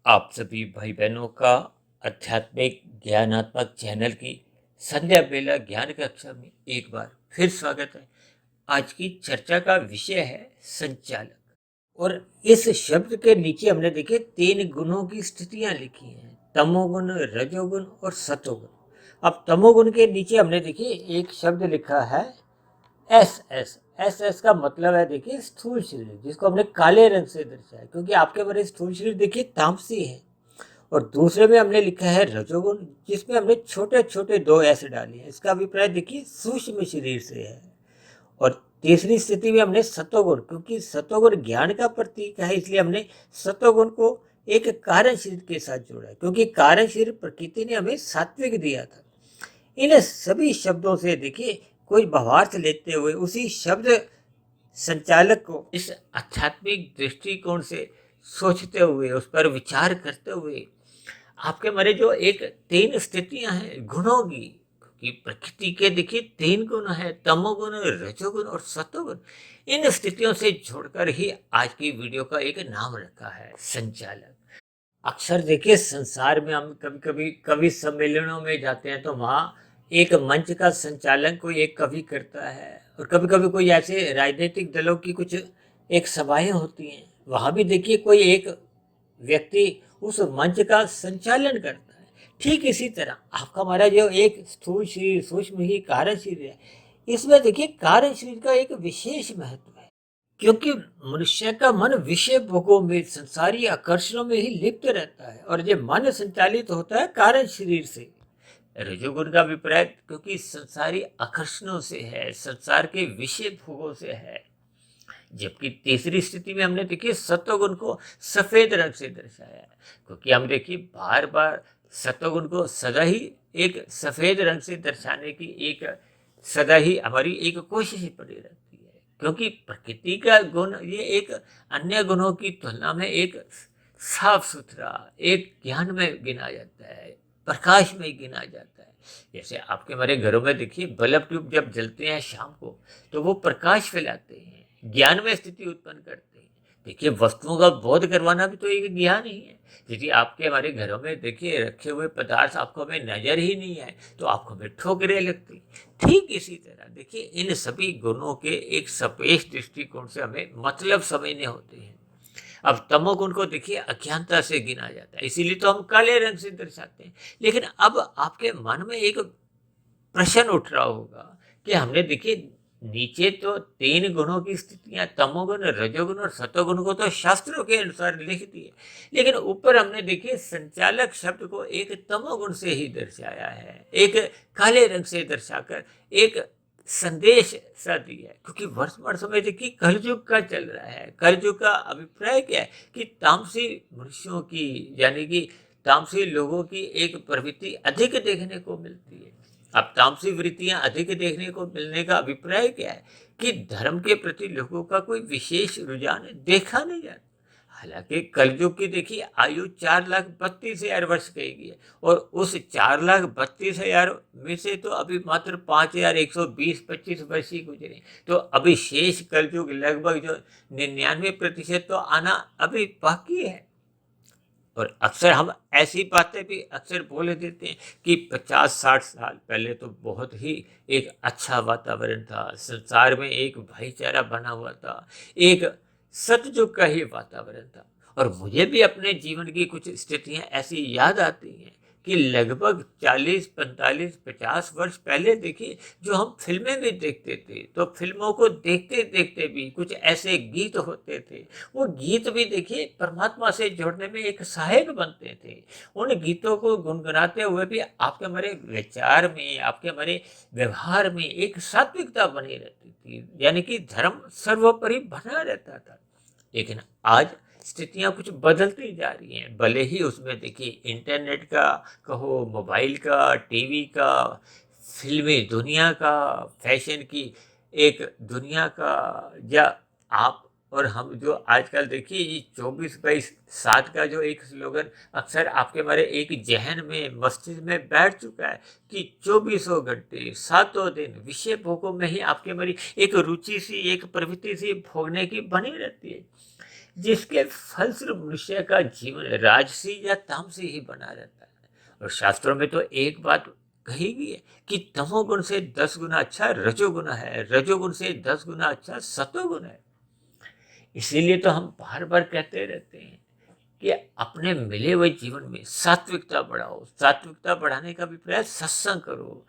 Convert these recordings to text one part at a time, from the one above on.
आप सभी भाई बहनों का आध्यात्मिक ज्ञानात्मक चैनल की संध्या बेला ज्ञान कक्षा में एक बार फिर स्वागत है। आज की चर्चा का विषय है संचालक। और इस शब्द के नीचे हमने देखे 3 गुणों की स्थितियां लिखी हैं, तमोगुण, रजोगुण और सतोगुण। अब तमोगुण के नीचे हमने देखिए एक शब्द लिखा है एस एस। एस एस का मतलब है देखिए स्थूल शरीर, जिसको हमने काले रंग से दर्शाया, क्योंकि आपके बारे स्थूल शरीर देखिए तामसी है। और दूसरे में हमने लिखा है रजोगुण, जिसमें हमने छोटे छोटे 2 एस डाले हैं। इसका अभिप्राय देखिए सूक्ष्म शरीर से है। और तीसरी स्थिति में हमने सतोगुण, क्योंकि सतोगुण ज्ञान का प्रतीक है, इसलिए हमने सतोगुण को एक कारण शरीर के साथ जोड़ा है, क्योंकि कारण शरीर प्रकृति ने हमें सात्विक दिया था। इन सभी शब्दों से देखिए कोई भावार्थ लेते हुए उसी शब्द संचालक को इस आध्यात्मिक दृष्टिकोण से सोचते हुए, उस पर विचार करते हुए, आपके मारे जो एक 3 स्थितियां हैं गुणों की, कि प्रकृति के देखिए 3 गुण है, तमोगुण, रजोगुण और सतोगुण। इन स्थितियों से जोड़कर ही आज की वीडियो का एक नाम रखा है संचालक। अक्सर देखिए संसार में हम कभी कभी कवि सम्मेलनों में जाते हैं, तो वहाँ एक मंच का संचालन कोई एक कवि करता है। और कभी कभी कोई ऐसे राजनीतिक दलों की कुछ एक सभाएं होती हैं, वहाँ भी देखिए कोई एक व्यक्ति उस मंच का संचालन करता है। ठीक इसी तरह आपका हमारा जो एक स्थूल शरीर, सूक्ष्म ही कारण शरीर है, इसमें देखिए कारण शरीर का एक विशेष महत्व है, क्योंकि मनुष्य का मन विषय भोगों में, संसारी आकर्षणों में ही लिप्त रहता है। और ये मन संचालित होता है कारण शरीर से। रजोगुण का अभिप्राय क्योंकि संसारी आकर्षणों से है, संसार के विषय भोगों से है। जबकि तीसरी स्थिति में हमने देखिए सत्वगुण को सफेद रंग से दर्शाया है, क्योंकि हम देखिए बार बार सत्वगुण को सदा ही एक सफेद रंग से दर्शाने की एक सदा ही हमारी एक कोशिश ही पड़ी रहती है। क्योंकि प्रकृति का गुण ये एक अन्य गुणों की तुलना में एक साफ सुथरा, एक ज्ञान में गिना जाता है, प्रकाश में गिना जाता है। जैसे आपके हमारे घरों में देखिए बल्ब ट्यूब जब जलते हैं शाम को, तो वो प्रकाश फैलाते हैं, ज्ञान में स्थिति उत्पन्न करते हैं। देखिए वस्तुओं का बोध करवाना भी तो एक ज्ञान ही है। यदि आपके हमारे घरों में देखिए रखे हुए पदार्थ आपको हमें नजर ही नहीं है, तो आपको हमें ठोकरें लगती। ठीक इसी तरह देखिए इन सभी गुणों के एक सापेक्ष दृष्टिकोण से हमें मतलब समझने होते हैं। अब तमोगुण को देखिए अज्ञानता से गिना जाता है, इसीलिए तो हम काले रंग से दर्शाते हैं। लेकिन अब आपके मन में एक प्रश्न उठ रहा होगा कि हमने देखिए नीचे तो 3 गुणों की स्थितियां, तमोगुण, रजोगुण और सतोगुण को तो शास्त्रों के अनुसार लिख दिए, लेकिन ऊपर हमने देखिए संचालक शब्द को एक तमोगुण से ही दर्शाया है, एक काले रंग से दर्शाकर एक संदेश सा दिया है। क्योंकि वर्तमान समय देखिए कलयुग का चल रहा है। कलयुग का अभिप्राय क्या है कि तामसी मनुष्यों की, यानी कि तामसी लोगों की एक प्रवृत्ति अधिक देखने को मिलती है। अब तामसी वृत्तियां अधिक देखने को मिलने का अभिप्राय क्या है कि धर्म के प्रति लोगों का कोई विशेष रुझान देखा नहीं जाता। हालांकि कलयुग की देखिए आयु 4,32,000 वर्ष कही गई है, और उस 4,32,000 में से तो अभी मात्र 5,120-25 वर्ष ही गुजरे। तो अभी शेष कलयुग लगभग जो 99% तो आना अभी बाकी है। और अक्सर हम ऐसी बातें भी अक्सर बोल देते हैं कि 50-60 साल पहले तो बहुत ही एक अच्छा वातावरण था, संसार में एक भाईचारा बना हुआ था, एक सतयुग का ही वातावरण था। और मुझे भी अपने जीवन की कुछ स्थितियां ऐसी याद आती हैं कि लगभग 40, 45, 50 वर्ष पहले देखिए जो हम फिल्में भी देखते थे, तो फिल्मों को देखते देखते भी कुछ ऐसे गीत होते थे, वो गीत भी देखिए परमात्मा से जोड़ने में एक सहायक बनते थे। उन गीतों को गुनगुनाते हुए भी आपके हमारे विचार में, आपके हमारे व्यवहार में एक सात्विकता बनी रहती थी, यानी कि धर्म सर्वोपरि बना रहता था। लेकिन आज स्थितियां कुछ बदलती जा रही हैं। भले ही उसमें देखिए इंटरनेट का कहो, मोबाइल का, टीवी का, फिल्मी दुनिया का, फैशन की एक दुनिया का, या आप और हम जो आजकल देखिए ये 24/7 का जो एक स्लोगन अक्सर आपके हमारे एक जहन में, मस्तिष्क में बैठ चुका है कि 24 घंटे 7 दिन विषय भोगों में ही आपके हमारी एक रुचि सी, एक प्रवृत्ति सी भोगने की बनी रहती है। जिसके फलस्वरूप मनुष्य का जीवन राजसी या तामसी ही बना रहता है। और शास्त्रों में तो एक बात कही गई है कि तमोगुण से 10 गुना अच्छा रजोगुण है, रजोगुण से 10 गुना अच्छा सतोगुण है। इसीलिए तो हम बार बार कहते रहते हैं कि अपने मिले हुए जीवन में सात्विकता बढ़ाओ। सात्विकता बढ़ाने का भी प्रयास सत्संग करो।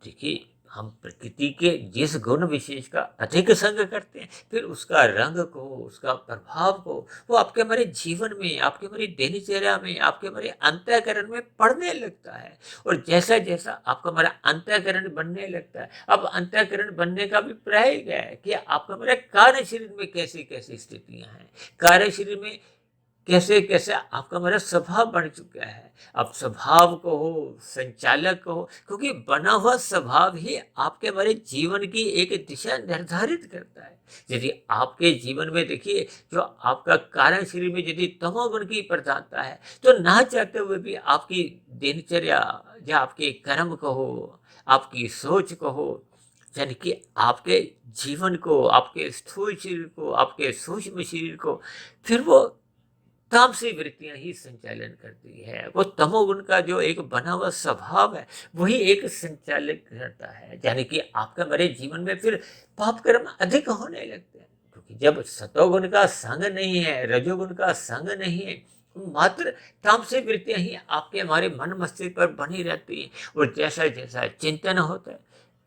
देखिए, हम प्रकृति के जिस गुण विशेष का अधिक संग करते हैं, फिर उसका रंग को, उसका प्रभाव को, वो आपके हमारे जीवन में, आपके हमारी दिनचर्या में, आपके हमारे अंतःकरण में पड़ने लगता है। और जैसा जैसा आपका हमारा अंतःकरण बनने लगता है, अब अंतःकरण बनने का भी प्राय क्या है कि आपका हमारे कार्य शरीर में कैसी कैसी स्थितियां हैं, कार्य शरीर में कैसे कैसे आपका मेरा स्वभाव बन चुका है। अब स्वभाव को हो, संचालक को हो, क्योंकि बना हुआ स्वभाव ही आपके हमारे जीवन की एक दिशा निर्धारित करता है। यदि आपके जीवन में देखिए, जो आपका कारण शरीर में यदि तमोगुण की प्रधानता है, तो ना चाहते हुए भी आपकी दिनचर्या या आपके कर्म को हो, आपकी सोच को हो, यानी कि आपके जीवन को, आपके स्थूल शरीर को, आपके सूक्ष्म शरीर को, फिर वो तामसी वृत्तियां ही संचालन करती है। वो तमोगुण का जो एक बना हुआ स्वभाव है, वही एक संचालित करता है। यानी कि आपका मेरे जीवन में फिर पाप कर्म अधिक होने लगते हैं, क्योंकि जब सतोगुण का संग नहीं है, रजोगुण का संग नहीं है, मात्र तामसी वृत्तियां ही आपके हमारे मन मस्तिष्क पर बनी रहती है। और जैसा जैसा चिंतन होता है,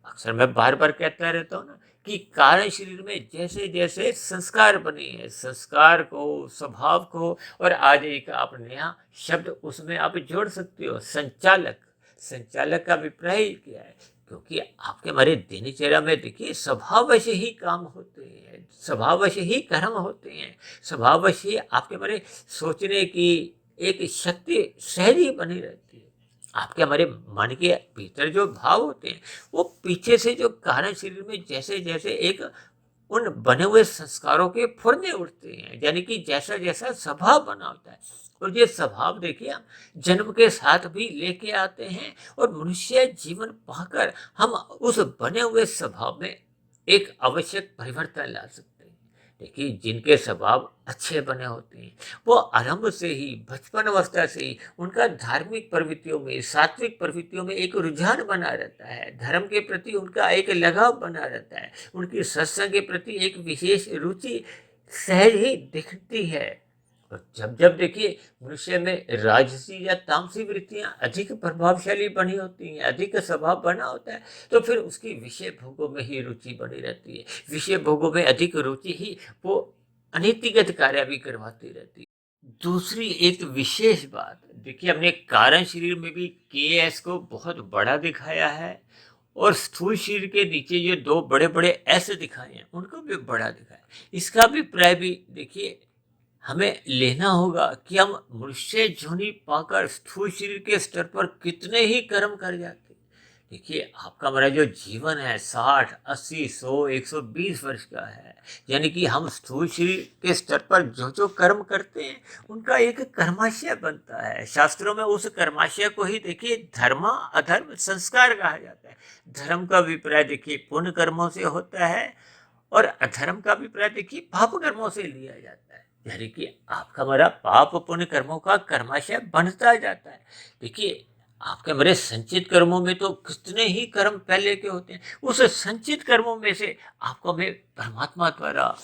अक्सर मैं बार बार कहता रहता हूँ ना कि कारण शरीर में जैसे जैसे संस्कार बने हैं, संस्कार को, स्वभाव को, और आज एक आप नया शब्द उसमें आप जोड़ सकते हो, संचालक। संचालक का अभिप्राय क्या है? क्योंकि आपके हमारे दिनचर्या में देखिए, स्वभाववश ही काम होते हैं, स्वभाववश ही कर्म होते हैं, स्वभाववश ही आपके हमारे सोचने की एक शक्ति सहज ही बनी रहती है। आपके हमारे मन के भीतर जो भाव होते हैं, वो पीछे से जो कारण शरीर में जैसे जैसे एक उन बने हुए संस्कारों के फुरने उठते हैं, यानी कि जैसा जैसा स्वभाव बना होता है। और ये स्वभाव देखिए, हम जन्म के साथ भी लेके आते हैं, और मनुष्य जीवन पाकर हम उस बने हुए स्वभाव में एक आवश्यक परिवर्तन ला सकते हैं। देखिए, जिनके स्वभाव अच्छे बने होते हैं, वो आरंभ से ही, बचपन अवस्था से ही उनका धार्मिक प्रवृत्तियों में, सात्विक प्रवृत्तियों में एक रुझान बना रहता है, धर्म के प्रति उनका एक लगाव बना रहता है, उनकी सत्संग के प्रति एक विशेष रुचि सहज ही दिखती है। और जब जब देखिए, मनुष्य में राजसी या तामसी वृत्तियां अधिक प्रभावशाली बनी होती हैं, अधिक स्वभाव बना होता है, तो फिर उसकी विषय भोगों में ही रुचि बनी रहती है। विषय भोगों में अधिक रुचि ही वो अनीतिगत कार्य भी करवाती रहती है। दूसरी एक विशेष बात देखिए, हमने कारण शरीर में भी केएस को बहुत बड़ा दिखाया है, और स्थूल शरीर के नीचे जो दो बड़े बड़े एस दिखाए हैं, उनको भी बड़ा दिखाया। इसका भी प्राय भी देखिए, हमें लेना होगा कि हम मनुष्य जोनि पाकर स्थूल शरीर के स्तर पर कितने ही कर्म कर जाते। देखिए, आपका हमारा जो जीवन है 60, 80, 100, 120 वर्ष का है, यानी कि हम स्थूल शरीर के स्तर पर जो जो कर्म करते हैं, उनका एक कर्माशय बनता है। शास्त्रों में उस कर्माशय को ही देखिए धर्म, अधर्म, संस्कार कहा जाता है। धर्म का अभिप्राय देखिए पुण्य कर्मों से होता है, और अधर्म का अभिप्राय देखिए पाप कर्मों से लिया जाता है। यानी कि आपका हमारा पाप पुण्य कर्मों का कर्माशय बनता जाता है। देखिए, आपके हमारे संचित कर्मों में तो कितने ही कर्म पहले के होते हैं। उस संचित कर्मों में से आपको हमें परमात्मा द्वारा,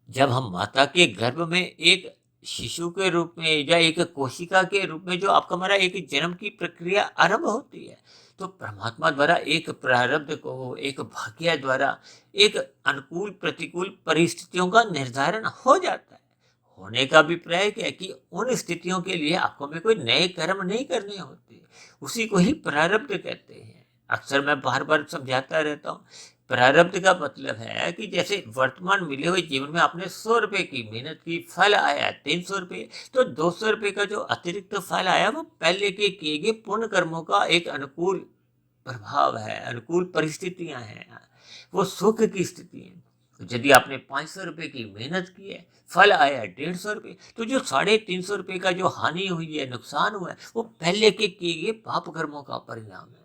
जब हम माता के गर्भ में एक शिशु के रूप में या एक कोशिका के रूप में जो आपका हमारा एक जन्म की प्रक्रिया आरंभ होती है, तो परमात्मा द्वारा एक प्रारब्ध को, एक भाग्य द्वारा एक अनुकूल प्रतिकूल परिस्थितियों का निर्धारण हो जाता है। होने का अभिप्राय क्या है कि उन स्थितियों के लिए आपको में कोई नए कर्म नहीं करने होते, उसी को ही प्रारब्ध कहते हैं। अक्सर मैं बार बार समझाता रहता हूँ, प्रारब्ध का मतलब है कि जैसे वर्तमान मिले हुए जीवन में आपने 100 रुपए की मेहनत की, फल आया 300 रुपये, तो 200 रुपये का जो अतिरिक्त फल आया, वो पहले के किए गए पुण्य कर्मों का एक अनुकूल प्रभाव है, अनुकूल परिस्थितियां हैं, वो सुख की स्थिति है। तो यदि आपने 500 रुपये की मेहनत की है, फल आया 150 रुपये, तो जो 350 रुपये का जो हानि हुई है, नुकसान हुआ है, वो पहले के किए गए पाप कर्मों का परिणाम है।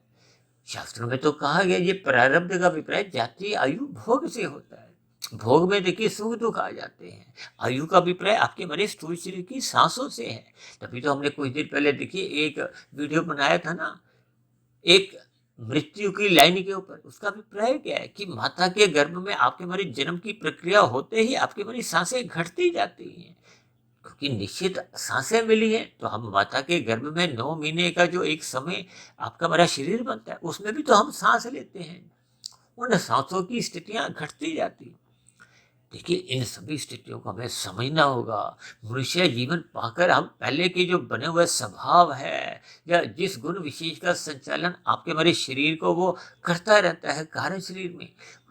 शास्त्रों में तो कहा गया, ये प्रारब्ध का अभिप्राय जाति आयु भोग से होता है। भोग में देखिए सुख दुख आ जाते हैं। आयु का अभिप्राय आपके हमारे स्थूल शरीर की सांसों से है। तभी तो हमने कुछ दिन पहले देखिए एक वीडियो बनाया था ना, एक मृत्यु की लाइन के ऊपर। उसका अभिप्राय क्या है कि माता के गर्भ में आपके हमारे जन्म की प्रक्रिया होते ही आपकी हमारी सांसें घटती जाती हैं, क्योंकि निश्चित सांसें मिली है। तो हम माता के गर्भ में 9 महीने का जो एक समय आपका हमारा शरीर बनता है, उसमें भी तो हम सांस लेते हैं। उन सांसों की स्थितियां घटती जाती हैं। देखिए इन सभी स्थितियों को हमें समझना होगा। मनुष्य जीवन पाकर हम पहले के जो बने हुए स्वभाव है या जिस गुण विशेष का संचालन आपके हमारे शरीर को वो करता रहता है कारण शरीर में,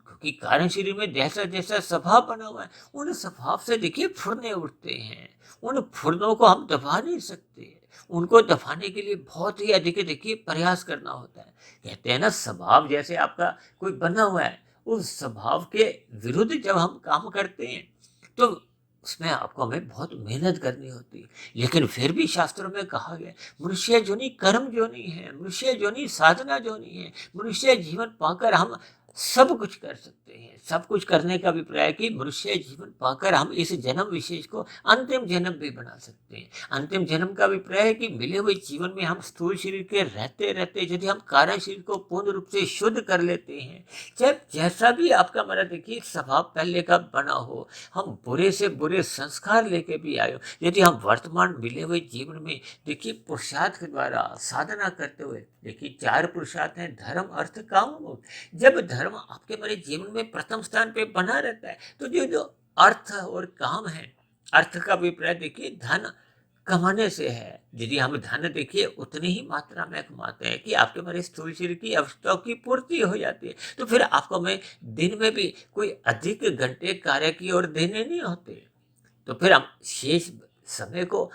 क्योंकि कारण शरीर में जैसा जैसा स्वभाव बना हुआ है उन स्वभाव से देखिए फुरने उठते हैं। उन फुरनों को हम दबा नहीं सकते। उनको दबाने के लिए बहुत ही अधिक देखिए प्रयास करना होता है। कहते हैं ना, स्वभाव जैसे आपका कोई बना हुआ है, उस स्वभाव के विरुद्ध जब हम काम करते हैं तो उसमें आपको हमें बहुत मेहनत करनी होती है। लेकिन फिर भी शास्त्रों में कहा गया मनुष्य जोनि कर्म जोनि है, मनुष्य जोनि साधना जोनि है। मनुष्य जीवन पाकर हम सब कुछ कर सकते हैं। सब कुछ करने का अभिप्राय है कि मनुष्य जीवन पाकर हम इस जन्म विशेष को अंतिम जन्म भी बना सकते हैं। अंतिम जन्म का अभिप्राय है कि मिले हुए जीवन में हम स्थूल शरीर के रहते रहते यदि हम कारण शरीर को पूर्ण रूप से शुद्ध कर लेते हैं, चाहे जैसा भी आपका हमारा देखिए स्वभाव पहले का बना हो, हम बुरे से बुरे संस्कार लेके भी आए हो, यदि हम वर्तमान मिले हुए जीवन में देखिए पुरुषार्थ के द्वारा साधना करते हुए, देखिए 4 पुरुषार्थ हैं, धर्म अर्थ काम मोक्ष। जब धर्म आपके हमारे जीवन में प्रथम स्थान पे बना रहता है तो जो जो अर्थ और काम है, अर्थ का अभिप्राय देखिए धन कमाने से है। यदि हम धन देखिए उतनी ही मात्रा में कमाते हैं कि आपके हमारे स्थूल शरीर की आवश्यकताओं की पूर्ति हो जाती है, तो फिर आपको हमें दिन में भी कोई अधिक घंटे कार्य की ओर देने नहीं होते। तो फिर हम शेष समय को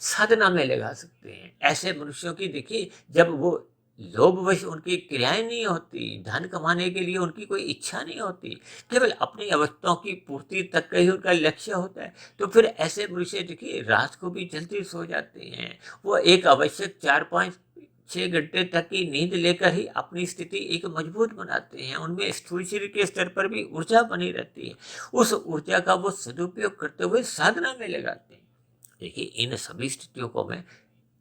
साधना में लगा सकते हैं। ऐसे मनुष्यों की देखिए जब वो लोभवश उनकी क्रियाएं नहीं होती, धन कमाने के लिए उनकी कोई इच्छा नहीं होती, केवल अपनी आवश्यकताओं की पूर्ति तक का ही उनका लक्ष्य होता है, तो फिर ऐसे मनुष्य देखिए रात को भी जल्दी सो जाते हैं। वो एक आवश्यक 4-5-6 घंटे तक की नींद लेकर ही अपनी स्थिति एक मजबूत बनाते हैं। उनमें स्थूल शरीर के स्तर पर भी ऊर्जा बनी रहती है। उस ऊर्जा का वो सदुपयोग करते हुए साधना में लगाते हैं। देखिए इन सभी स्थितियों को हमें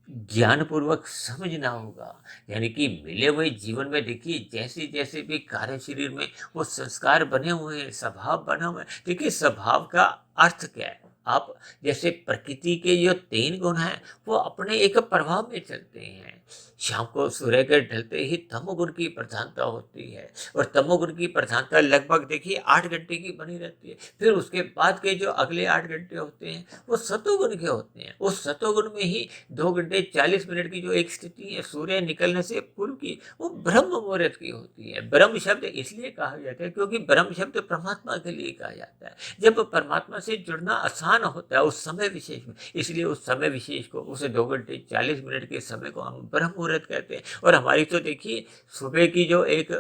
ज्ञानपूर्वक समझना होगा। यानी कि मिले हुए जीवन में देखिए जैसे जैसे भी कार्य शरीर में वो संस्कार बने हुए हैं, स्वभाव बना हुआ है। देखिए स्वभाव का अर्थ क्या है? आप जैसे प्रकृति के जो 3 गुण हैं वो अपने एक प्रभाव में चलते हैं। शाम को सूर्य के ढलते ही तमोगुण की प्रधानता होती है, और तमोगुण की प्रधानता लगभग देखिए 8 घंटे की बनी रहती है। फिर उसके बाद के जो अगले 8 घंटे होते हैं वो सतोगुण के होते हैं। उस सतोगुण में ही 2 घंटे 40 मिनट की जो एक स्थिति है सूर्य निकलने से पूर्व की, वो ब्रह्म मुहूर्त की होती है। ब्रह्म शब्द इसलिए कहा जाता है क्योंकि ब्रह्म शब्द परमात्मा के लिए कहा जाता है। जब परमात्मा से जुड़ना आसान होता है उस समय विशेष में, इसलिए उस समय विशेष को, उस 2 घंटे 40 मिनट के समय को हम ब्रह्म मुहूर्त कहते हैं। और हमारी तो देखिए सुबह की जो एक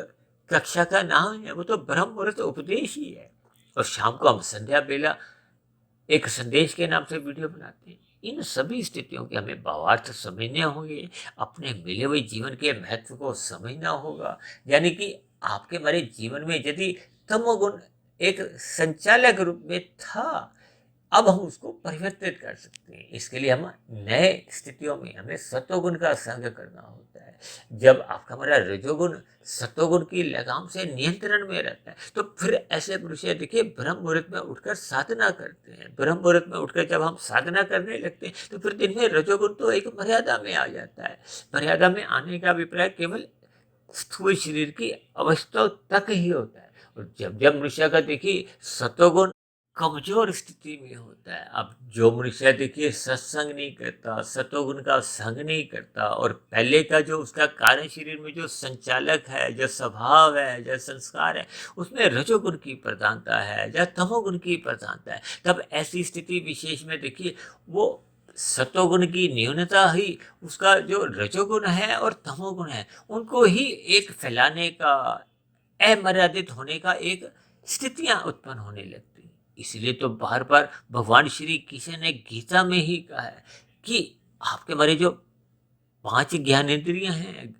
कक्षा का नाम है वो तो ब्रह्म मुहूर्त उपदेश ही है। और शाम को हम संध्या बेला एक संदेश के नाम से वीडियो बनाते हैं। इन सभी स्थितियों के हमें भावार्थ समझने होंगे, अपने मिले हुए जीवन के महत्व को समझना होगा। यानी कि आपके हमारे जीवन में यदि तमोगुण एक संचालक रूप में था, अब हम उसको परिवर्तित कर सकते हैं। इसके लिए हम नए स्थितियों में हमें सतोगुण का संग करना होता है। जब आपका हमारा रजोगुण सतोगुण की लगाम से नियंत्रण में रहता है तो फिर ऐसे मनुष्य देखिए ब्रह्म मुहूर्त में उठकर साधना करते हैं। ब्रह्म मुहूर्त में उठकर जब हम साधना करने लगते हैं तो फिर दिन में रजोगुण तो एक मर्यादा में आ जाता है। मर्यादा में आने का अभिप्राय केवल स्थूल शरीर की अवस्था तक ही होता है। और जब जब मनुष्य का देखिए सतोगुण कमजोर स्थिति में होता है, अब जो मनुष्य देखिए सत्संग नहीं करता, सतोगुण का संग नहीं करता, और पहले का जो उसका कार्य शरीर में जो संचालक है, जो स्वभाव है, जो संस्कार है, उसमें रजोगुण की प्रधानता है या तमोगुण की प्रधानता है, तब ऐसी स्थिति विशेष में देखिए वो सतोगुण की न्यूनता ही उसका जो रजोगुण है और तमोगुण है उनको ही एक फैलाने का, अमर्यादित होने का एक स्थितियां उत्पन्न होने लगती हैं। इसलिए तो बार बार भगवान श्री कृष्ण ने गीता में ही कहा है कि आपके हमारे जो 5 ज्ञानेंद्रियां हैं,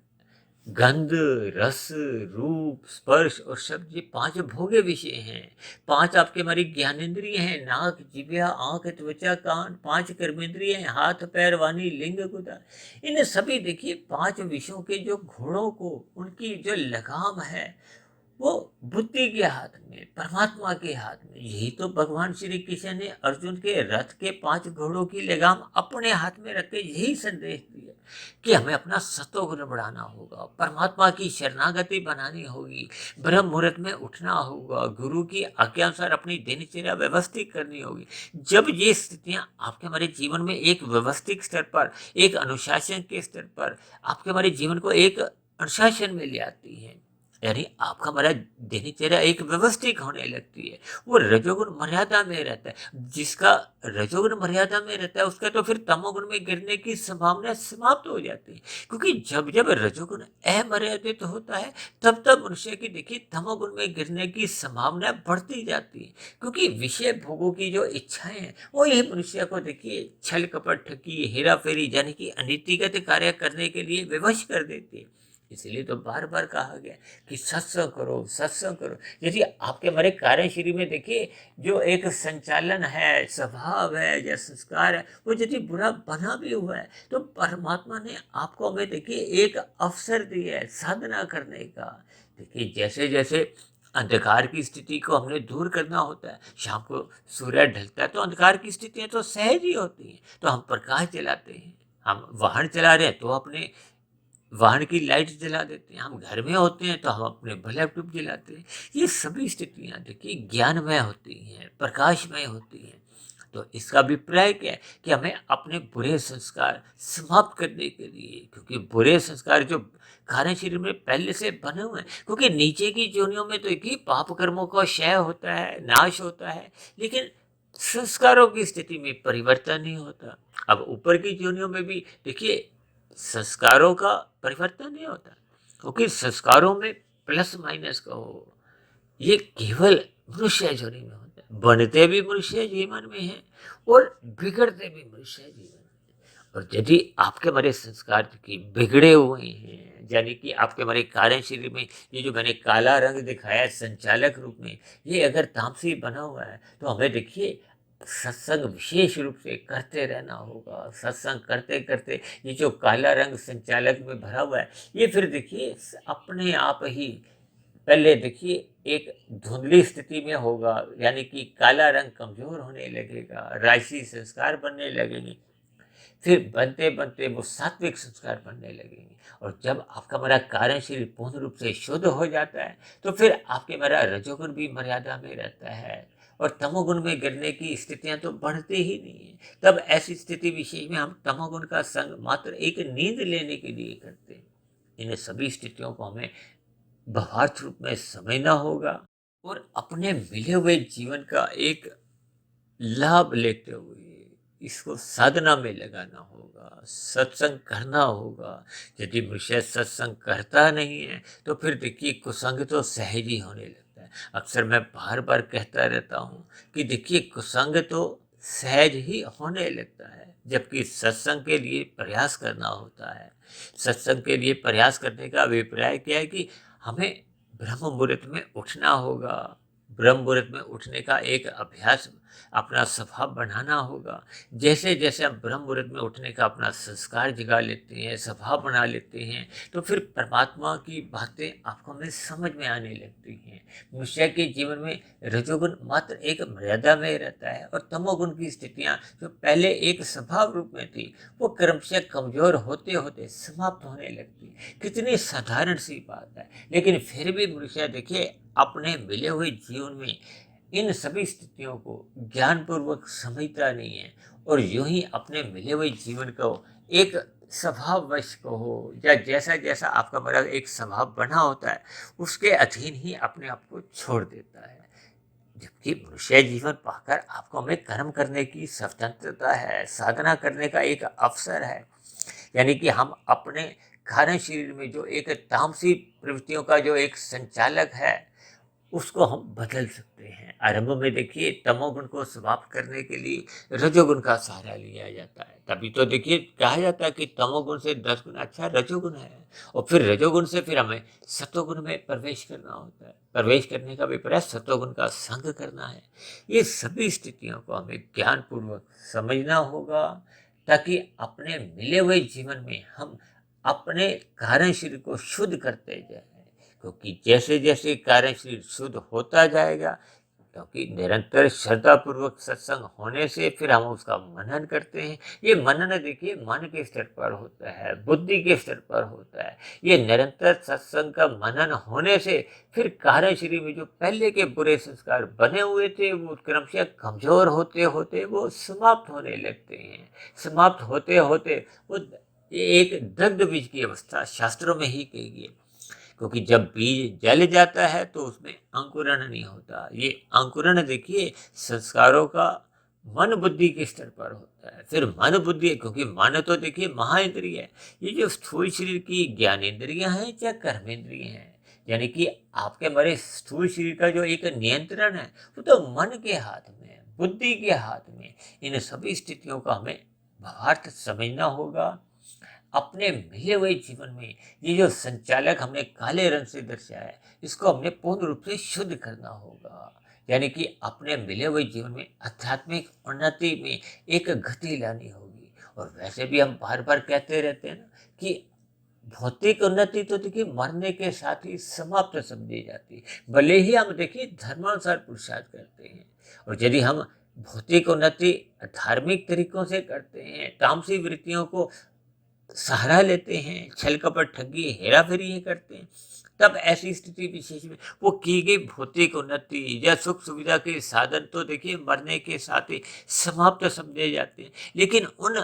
गंध, रस, रूप, स्पर्श और शब्द ये 5 भोग्य विषय हैं। 5 आपके हमारी ज्ञानेंद्रिय हैं, नाक, जिह्वा, आँख, त्वचा, कान, 5 कर्मेंद्रिय हैं, हाथ, पैर, वाणी, लिंग, गुदा। इन सभी देखिए 5 विषयों के जो घोड़ों को उनकी जो लगाम है वो बुद्धि के हाथ में, परमात्मा के हाथ में। यही तो भगवान श्री कृष्ण ने अर्जुन के रथ के 5 घोड़ों की लगाम अपने हाथ में रख के यही संदेश दिया कि हमें अपना सत्वगुण बढ़ाना होगा, परमात्मा की शरणागति बनानी होगी, ब्रह्म मुहूर्त में उठना होगा, गुरु की आज्ञा अनुसार अपनी दिनचर्या व्यवस्थित करनी होगी। जब ये स्थितियां आपके हमारे जीवन में एक व्यवस्थित स्तर पर, एक अनुशासन के स्तर पर आपके हमारे जीवन को एक अनुशासन में ले आती हैं, यानी आपका हमारा दिनचर्या एक व्यवस्थित होने लगती है, वो रजोगुण मर्यादा में रहता है। जिसका रजोगुण मर्यादा में रहता है उसका तो फिर तमोगुण में गिरने की संभावना समाप्त हो जाती है, क्योंकि जब जब रजोगुण अमर्यादित होता है तब तब मनुष्य की देखिए तमोगुण में गिरने की संभावना बढ़ती जाती है, क्योंकि विषय भोगों की जो इच्छाएं हैं वो ये मनुष्य को देखिए छल कपट, ठगी, हेरा फेरी यानी कि अनीतिगत कार्य करने के लिए विवश कर देती है। इसलिए तो बार बार कहा गया कि सत्संग करो, सत्संग करो। यदि आपके हमारे कार्यशैली में देखिए जो एक संचालन है, स्वभाव है या संस्कार है, वो यदि बुरा बना भी हुआ है तो परमात्मा ने आपको हमें देखिए एक अवसर दिया है साधना करने का। देखिए जैसे जैसे अंधकार की स्थिति को हमने दूर करना होता है, शाम को सूर्य ढलता है तो अंधकार की स्थितियां तो सहज ही होती हैं, तो हम प्रकाश जलाते हैं। हम वाहन चला रहे हैं तो अपने वाहन की लाइट जला देते हैं, हम घर में होते हैं तो हम अपने बल्ब ट्यूब जलाते हैं। ये सभी स्थितियाँ देखिए ज्ञानमय होती हैं, प्रकाशमय होती हैं। तो इसका अभिप्राय क्या है कि हमें अपने बुरे संस्कार समाप्त करने के लिए, क्योंकि बुरे संस्कार जो कारण शरीर में पहले से बने हुए हैं, क्योंकि नीचे की योनियों में तो देखिए पाप कर्मों का क्षय होता है, नाश होता है, लेकिन संस्कारों की स्थिति में परिवर्तन नहीं होता। अब ऊपर की योनियों में भी देखिए संस्कारों का परिवर्तन नहीं होता, क्योंकि संस्कारों में प्लस माइनस का हो, ये केवल मनुष्य योनि में होता है। बनते भी मनुष्य जीवन में है और बिगड़ते भी मनुष्य जीवन में। और यदि आपके हमारे संस्कार की बिगड़े हुए हैं, यानी कि आपके हमारे कार्यशैली में ये जो मैंने काला रंग दिखाया संचालक रूप में, ये अगर तामसी बना हुआ है तो हमें देखिए सत्संग विशेष रूप से करते रहना होगा। सत्संग करते करते ये जो काला रंग संचालक में भरा हुआ है ये फिर देखिए अपने आप ही पहले देखिए एक धुंधली स्थिति में होगा, यानी कि काला रंग कमजोर होने लगेगा, राशि संस्कार बनने लगेंगे, फिर बनते बनते वो सात्विक संस्कार बनने लगेंगे। और जब आपका हमारा कार्यशील पूर्ण रूप से शुद्ध हो जाता है तो फिर आपके हमारा रजोगुण भी मर्यादा में रहता है और तमोगुण में गिरने की स्थितियां तो बढ़ते ही नहीं है। तब ऐसी स्थिति विशेष में हम तमोगुण का संग मात्र एक नींद लेने के लिए करते हैं। इन सभी स्थितियों को हमें भावार्थ रूप में समझना होगा और अपने मिले हुए जीवन का एक लाभ लेते हुए इसको साधना में लगाना होगा, सत्संग करना होगा। यदि मनुष्य सत्संग करता नहीं है तो फिर देखिए कुसंग तो सहज ही होने लगता है। अक्सर मैं बार बार कहता रहता हूँ कि देखिए कुसंग तो सहज ही होने लगता है, जबकि सत्संग के लिए प्रयास करना होता है। सत्संग के लिए प्रयास करने का अभिप्राय क्या है कि हमें ब्रह्म मुहूर्त में उठना होगा, ब्रह्म मुहूर्त में उठने का एक अभ्यास अपना स्वभाव बनाना होगा। जैसे जैसे हम ब्रह्म मुहूर्त में उठने का अपना संस्कार जगा लेते हैं, स्वभाव बना लेते हैं, तो फिर परमात्मा की बातें आपको हमें समझ में आने लगती हैं। मनुष्य के जीवन में रजोगुण मात्र एक मर्यादा में रहता है और तमोगुण की स्थितियाँ जो पहले एक स्वभाव रूप में थी वो क्रमशः कमजोर होते होते समाप्त होने लगती। कितनी साधारण सी बात है, लेकिन फिर भी मनुष्य देखिए अपने मिले हुए जीवन में इन सभी स्थितियों को ज्ञानपूर्वक समझता नहीं है और यूं ही अपने मिले हुए जीवन को एक स्वभाववश को हो या जैसा जैसा आपका बड़ा एक स्वभाव बना होता है उसके अधीन ही अपने आप को छोड़ देता है। जबकि मनुष्य जीवन पाकर आपको हमें कर्म करने की स्वतंत्रता है, साधना करने का एक अवसर है। यानी कि हम अपने कारण शरीर में जो एक तामसी प्रवृत्तियों का जो एक संचालक है उसको हम बदल सकते हैं। आरंभ में देखिए तमोगुण को समाप्त करने के लिए रजोगुण का सहारा लिया जाता है। तभी तो देखिए कहा जाता है कि तमोगुण से 10 गुना अच्छा रजोगुण है, और फिर रजोगुण से फिर हमें सतोगुण में प्रवेश करना होता है। प्रवेश करने का विपर्य सतोगुण का संग करना है। ये सभी स्थितियों को हमें ज्ञानपूर्वक समझना होगा, ताकि अपने मिले हुए जीवन में हम अपने कारण शरीर को शुद्ध करते जाए। क्योंकि जैसे जैसे कार्य शरीर शुद्ध होता जाएगा, क्योंकि निरंतर श्रद्धापूर्वक सत्संग होने से फिर हम उसका मनन करते हैं। ये मनन देखिए मन के स्तर पर होता है, बुद्धि के स्तर पर होता है। ये निरंतर सत्संग का मनन होने से फिर कार्य शरीर में जो पहले के बुरे संस्कार बने हुए थे वो क्रमशः कमजोर होते होते वो समाप्त होने लगते हैं। समाप्त होते होते वो एक दग्ध बीज की अवस्था शास्त्रों में ही कही गई, क्योंकि जब बीज जल जाता है तो उसमें अंकुरण नहीं होता। ये अंकुरण देखिए संस्कारों का मन बुद्धि के स्तर पर होता है। फिर मन बुद्धि, क्योंकि मन तो देखिए महाइंद्रिय है। ये जो स्थूल शरीर की ज्ञानेंद्रियां हैं या कर्मेंद्रिय हैं, यानी कि आपके हमारे स्थूल शरीर का जो एक नियंत्रण है वो तो मन के हाथ में है, बुद्धि के हाथ में। इन सभी स्थितियों का हमें भावार्थ समझना होगा। अपने मिले हुए जीवन में ये जो संचालक हमने काले रंग से दर्शाया है, इसको हमने पूर्ण रूप से शुद्ध करना होगा। यानी कि अपने मिले हुए जीवन में आध्यात्मिक उन्नति में एक गति लानी होगी। और वैसे भी हम बार बार कहते रहते हैं ना कि भौतिक उन्नति तो देखिए मरने के साथ ही समाप्त समझी जाती है। भले ही हम देखिए धर्मानुसार पुरुषार्थ करते हैं, और यदि हम भौतिक उन्नति धार्मिक तरीकों से करते हैं, तामसी वृत्तियों को सहारा लेते हैं, छल कपट ठगी हेरा फेरी ये करते हैं, तब ऐसी स्थिति विशेष में वो की गई भौतिक उन्नति या सुख सुविधा के साधन तो देखिए मरने के साथ ही समाप्त समझे जाते हैं। लेकिन उन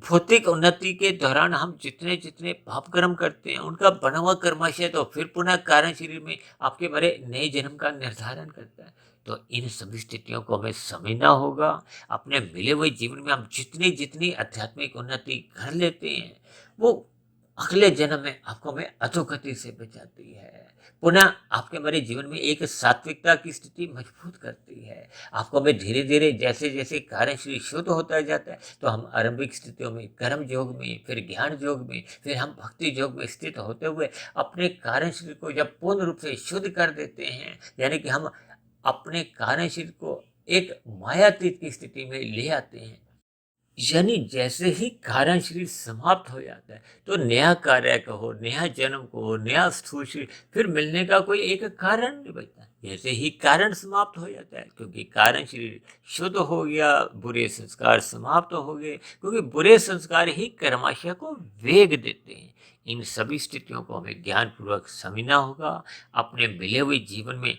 भौतिक उन्नति के दौरान हम जितने जितने पाप कर्म करते हैं उनका बना हुआ कर्माशय तो फिर पुनः कारण शरीर में आपके बड़े नए जन्म का निर्धारण करता है। तो इन सभी स्थितियों को हमें समझना होगा। अपने मिले हुए जीवन में हम जितनी जितनी आध्यात्मिक उन्नति कर लेते हैं वो अगले जन्म में आपको हमें अधोगति से बचाती है, पुनः आपके हमारे जीवन में एक सात्विकता की स्थिति मजबूत करती है। आपको हमें धीरे धीरे जैसे जैसे कार्य शरीर शुद्ध होता जाता है तो हम आरंभिक स्थितियों में कर्म योग में, फिर ज्ञान योग में, फिर हम भक्ति योग में स्थित होते हुए अपने कार्य शरीर को जब पूर्ण रूप से शुद्ध कर देते हैं, यानी कि हम अपने कार्य शरीर को एक मायातीत की स्थिति में ले आते हैं, यानी जैसे ही कारण शरीर समाप्त हो जाता है तो नया कार्य कहो, नया जन्म कहो, नया स्थूल शरीर फिर मिलने का कोई एक कारण नहीं बचता। जैसे ही कारण समाप्त हो जाता है, क्योंकि कारण शरीर शुद्ध हो गया, बुरे संस्कार समाप्त हो गए, क्योंकि बुरे संस्कार ही कर्माशय को वेग देते हैं। इन सभी स्थितियों को हमें ज्ञानपूर्वक समझना होगा। अपने मिले हुए जीवन में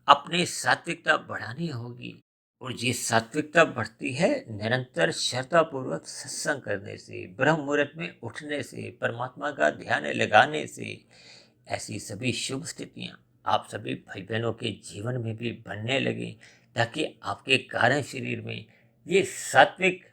अपने सात्विकता बढ़ानी होगी, और ये सात्विकता बढ़ती है निरंतर श्रद्धापूर्वक सत्संग करने से, ब्रह्म मुहूर्त में उठने से, परमात्मा का ध्यान लगाने से। ऐसी सभी शुभ स्थितियां आप सभी भाई बहनों के जीवन में भी बनने लगे, ताकि आपके कारण शरीर में ये सात्विक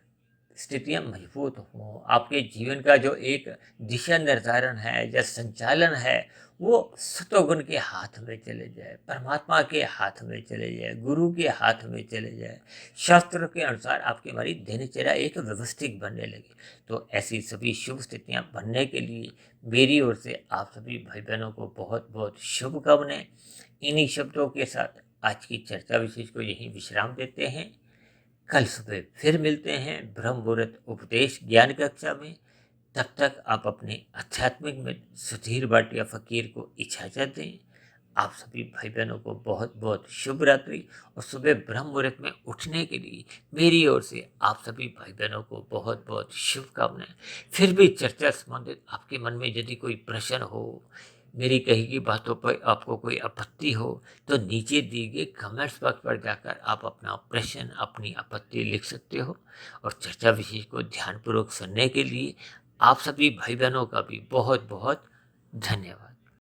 स्थितियां मजबूत हों। आपके जीवन का जो एक दिशा निर्धारण है या संचालन है वो सतोगुण के हाथ में चले जाए, परमात्मा के हाथ में चले जाए, गुरु के हाथ में चले जाए। शास्त्रों के अनुसार आपकी हमारी दिनचर्या एक व्यवस्थित बनने लगे। तो ऐसी सभी शुभ स्थितियां बनने के लिए मेरी ओर से आप सभी भाई बहनों को बहुत बहुत शुभकामनाएं। इन्हीं शब्दों के साथ आज की चर्चा विशेष को यहीं विश्राम देते हैं। कल सुबह फिर मिलते हैं ब्रह्म मुहूर्त उपदेश ज्ञान कक्षा में। तब तक आप अपने आध्यात्मिक में सुधीर भाटिया फकीर को इजाजत दें। आप सभी भाई बहनों को बहुत बहुत शुभ रात्रि, और सुबह ब्रह्म मुहूर्त में उठने के लिए मेरी ओर से आप सभी भाई बहनों को बहुत बहुत शुभकामनाएं। फिर भी चर्चा संबंधित आपके मन में यदि कोई प्रश्न हो, मेरी कही की बातों पर आपको कोई आपत्ति हो, तो नीचे दिए गए कमेंट्स बॉक्स पर जाकर आप अपना प्रश्न, अपनी आपत्ति लिख सकते हो। और चर्चा विषय को ध्यानपूर्वक सुनने के लिए आप सभी भाई बहनों का भी बहुत बहुत धन्यवाद।